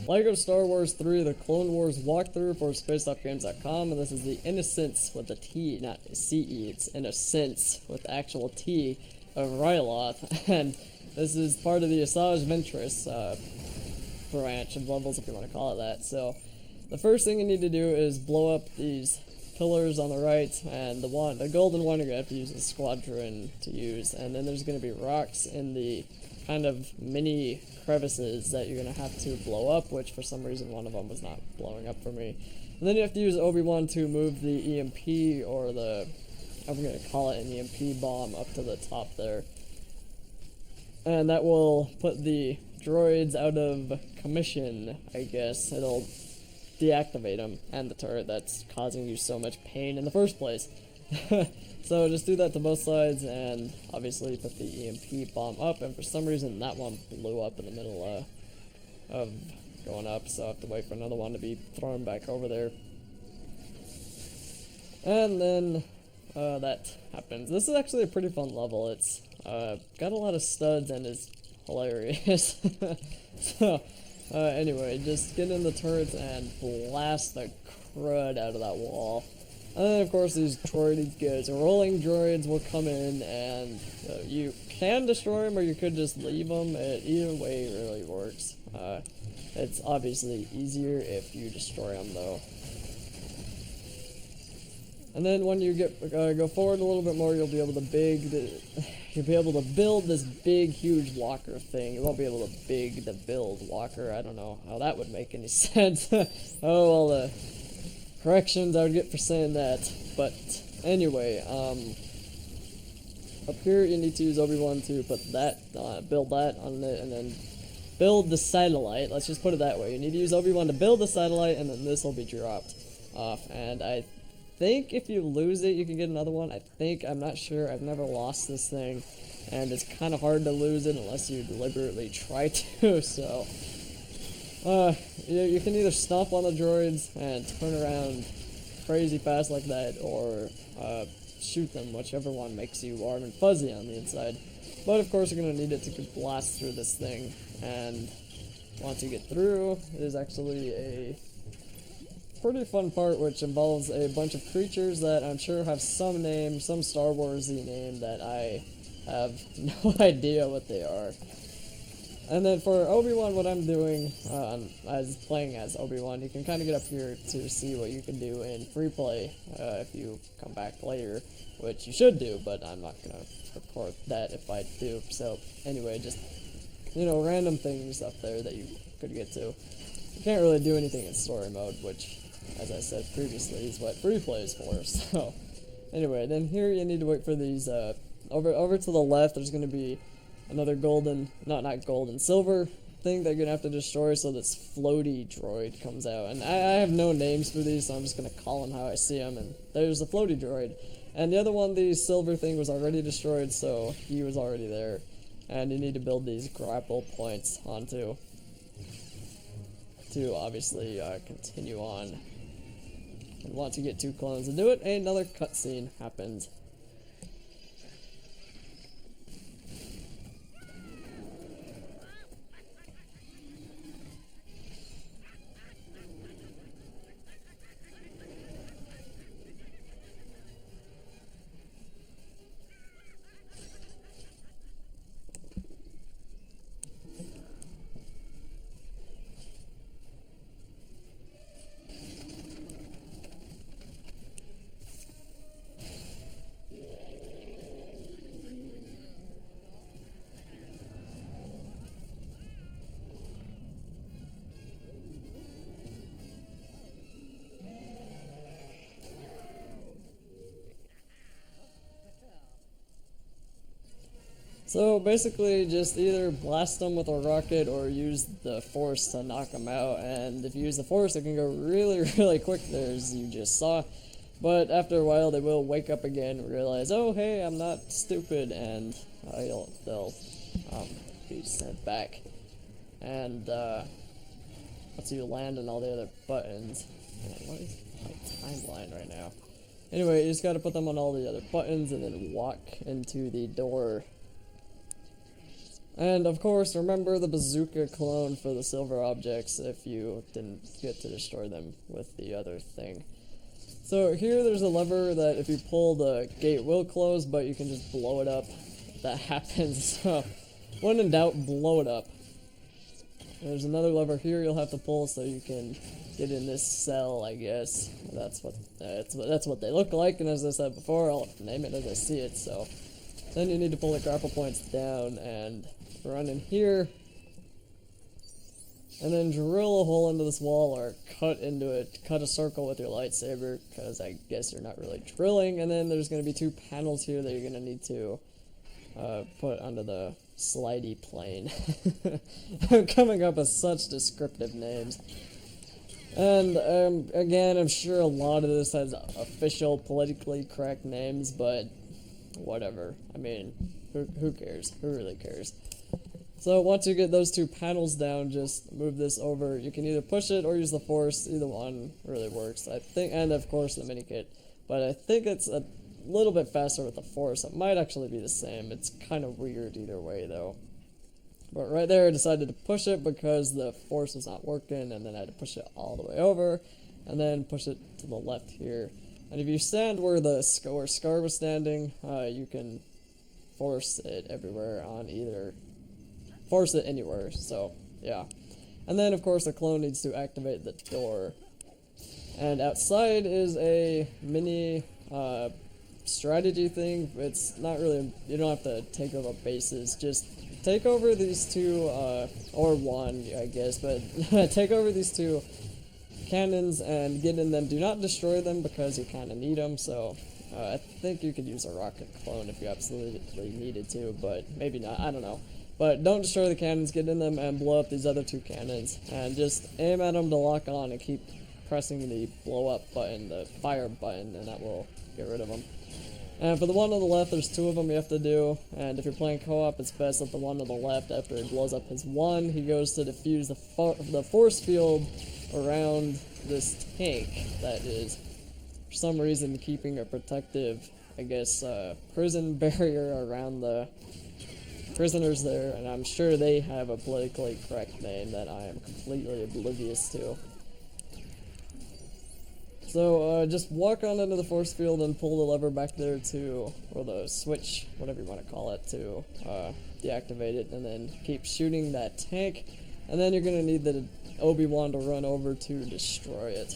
Lego Star Wars 3, the Clone Wars walkthrough for Space.games.com, and this is the Innocence with a T, not C-E, it's Innocence with the actual T of Ryloth, and this is part of the Asajj Ventress branch of levels, if you want to call it that. So, the first thing you need to do is blow up these pillars on the right, and the golden one you're going to have to use a squadron to use, and then there's going to be rocks in the kind of mini crevices that you're going to have to blow up, which for some reason one of them was not blowing up for me. And then you have to use Obi-Wan to move the EMP, or I'm going to call it an EMP bomb, up to the top there. And that will put the droids out of commission, I guess. It'll deactivate them, and the turret that's causing you so much pain in the first place. So just do that to both sides, and obviously put the EMP bomb up, and for some reason that one blew up in the middle of going up, so I have to wait for another one to be thrown back over there. And then that happens. This is actually a pretty fun level. It's got a lot of studs and is hilarious. So anyway, just get in the turrets and blast the crud out of that wall. And then, of course, these rolling droids will come in, and you can destroy them, or you could just leave them. Either way really works. It's obviously easier if you destroy them, though. And then when you go forward a little bit more, you'll be able to build this big, huge walker thing. You won't be able to build walker. I don't know how that would make any sense. Oh well. Corrections I would get for saying that, but anyway, up here you need to use Obi-Wan to put that, build that on it, and then build the satellite. Let's just put it that way. You need to use Obi-Wan to build the satellite, and then this will be dropped off. And I think if you lose it, you can get another one. I'm not sure. I've never lost this thing, and it's kind of hard to lose it unless you deliberately try to. So. You can either stomp on the droids and turn around crazy fast like that, or shoot them, whichever one makes you warm and fuzzy on the inside. But of course you're going to need it to blast through this thing, and once you get through, it is actually a pretty fun part, which involves a bunch of creatures that I'm sure have some name, some Star Wars-y name that I have no idea what they are. And then for Obi-Wan, what I'm doing, as playing as Obi-Wan, you can kind of get up here to see what you can do in free play if you come back later, which you should do, but I'm not going to report that if I do. So anyway, just, random things up there that you could get to. You can't really do anything in story mode, which, as I said previously, is what free play is for. So anyway, then here you need to wait for these, over to the left, there's going to be another silver thing that you're gonna have to destroy, so this floaty droid comes out. And I have no names for these, so I'm just gonna call them how I see them. And there's the floaty droid. And the other one, the silver thing, was already destroyed, so he was already there. And you need to build these grapple points onto to obviously continue on. And once you get 2 clones to do it, another cutscene happens. So basically just either blast them with a rocket or use the force to knock them out, and if you use the force it can go really, really quick there, as you just saw. But after a while they will wake up again and realize, oh hey, I'm not stupid, and they'll be sent back. and lets you land on all the other buttons. What is my timeline right now? Anyway, you just gotta put them on all the other buttons and then walk into the door. And of course, remember the bazooka clone for the silver objects if you didn't get to destroy them with the other thing. So here there's a lever that if you pull, the gate will close, but you can just blow it up. That happens, so when in doubt, blow it up. There's another lever here you'll have to pull so you can get in this cell, I guess. That's what they look like, and as I said before, I'll name it as I see it, so. Then you need to pull the grapple points down and run in here. And then drill a hole into this wall or cut into it, cut a circle with your lightsaber, because I guess you're not really drilling. And then there's going to be 2 panels here that you're going to need to put onto the slidey plane. I'm coming up with such descriptive names. And again, I'm sure a lot of this has official, politically correct names, but whatever. I mean, who cares? Who really cares? So once you get those 2 panels down, just move this over. You can either push it or use the force. Either one really works, I think, and of course the mini kit. But I think it's a little bit faster with the force. It might actually be the same. It's kind of weird either way, though. But right there, I decided to push it because the force was not working, and then I had to push it all the way over, and then push it to the left here. And if you stand where Scar was standing, you can force it everywhere on either. Force it anywhere, so yeah. And then, of course, the clone needs to activate the door. And outside is a mini strategy thing. It's not really, you don't have to take over bases, just take over these 2, or 1, I guess, but take over these 2 cannons and get in them. Do not destroy them because you kind of need them, so I think you could use a rocket clone if you absolutely needed to, but maybe not, I don't know. But don't destroy the cannons, get in them and blow up these other 2 cannons, and just aim at them to lock on and keep pressing the blow up button, the fire button, and that will get rid of them. And for the one on the left, there's 2 of them you have to do, and if you're playing co-op, it's best that the one on the left, after he blows up his 1, he goes to defuse the force field around this tank that is, for some reason, keeping a protective, I guess, prison barrier around the prisoners there, and I'm sure they have a politically correct name that I am completely oblivious to. So, just walk on into the force field and pull the lever back there to, or the switch, whatever you want to call it, to deactivate it, and then keep shooting that tank, and then you're going to need the Obi-Wan to run over to destroy it.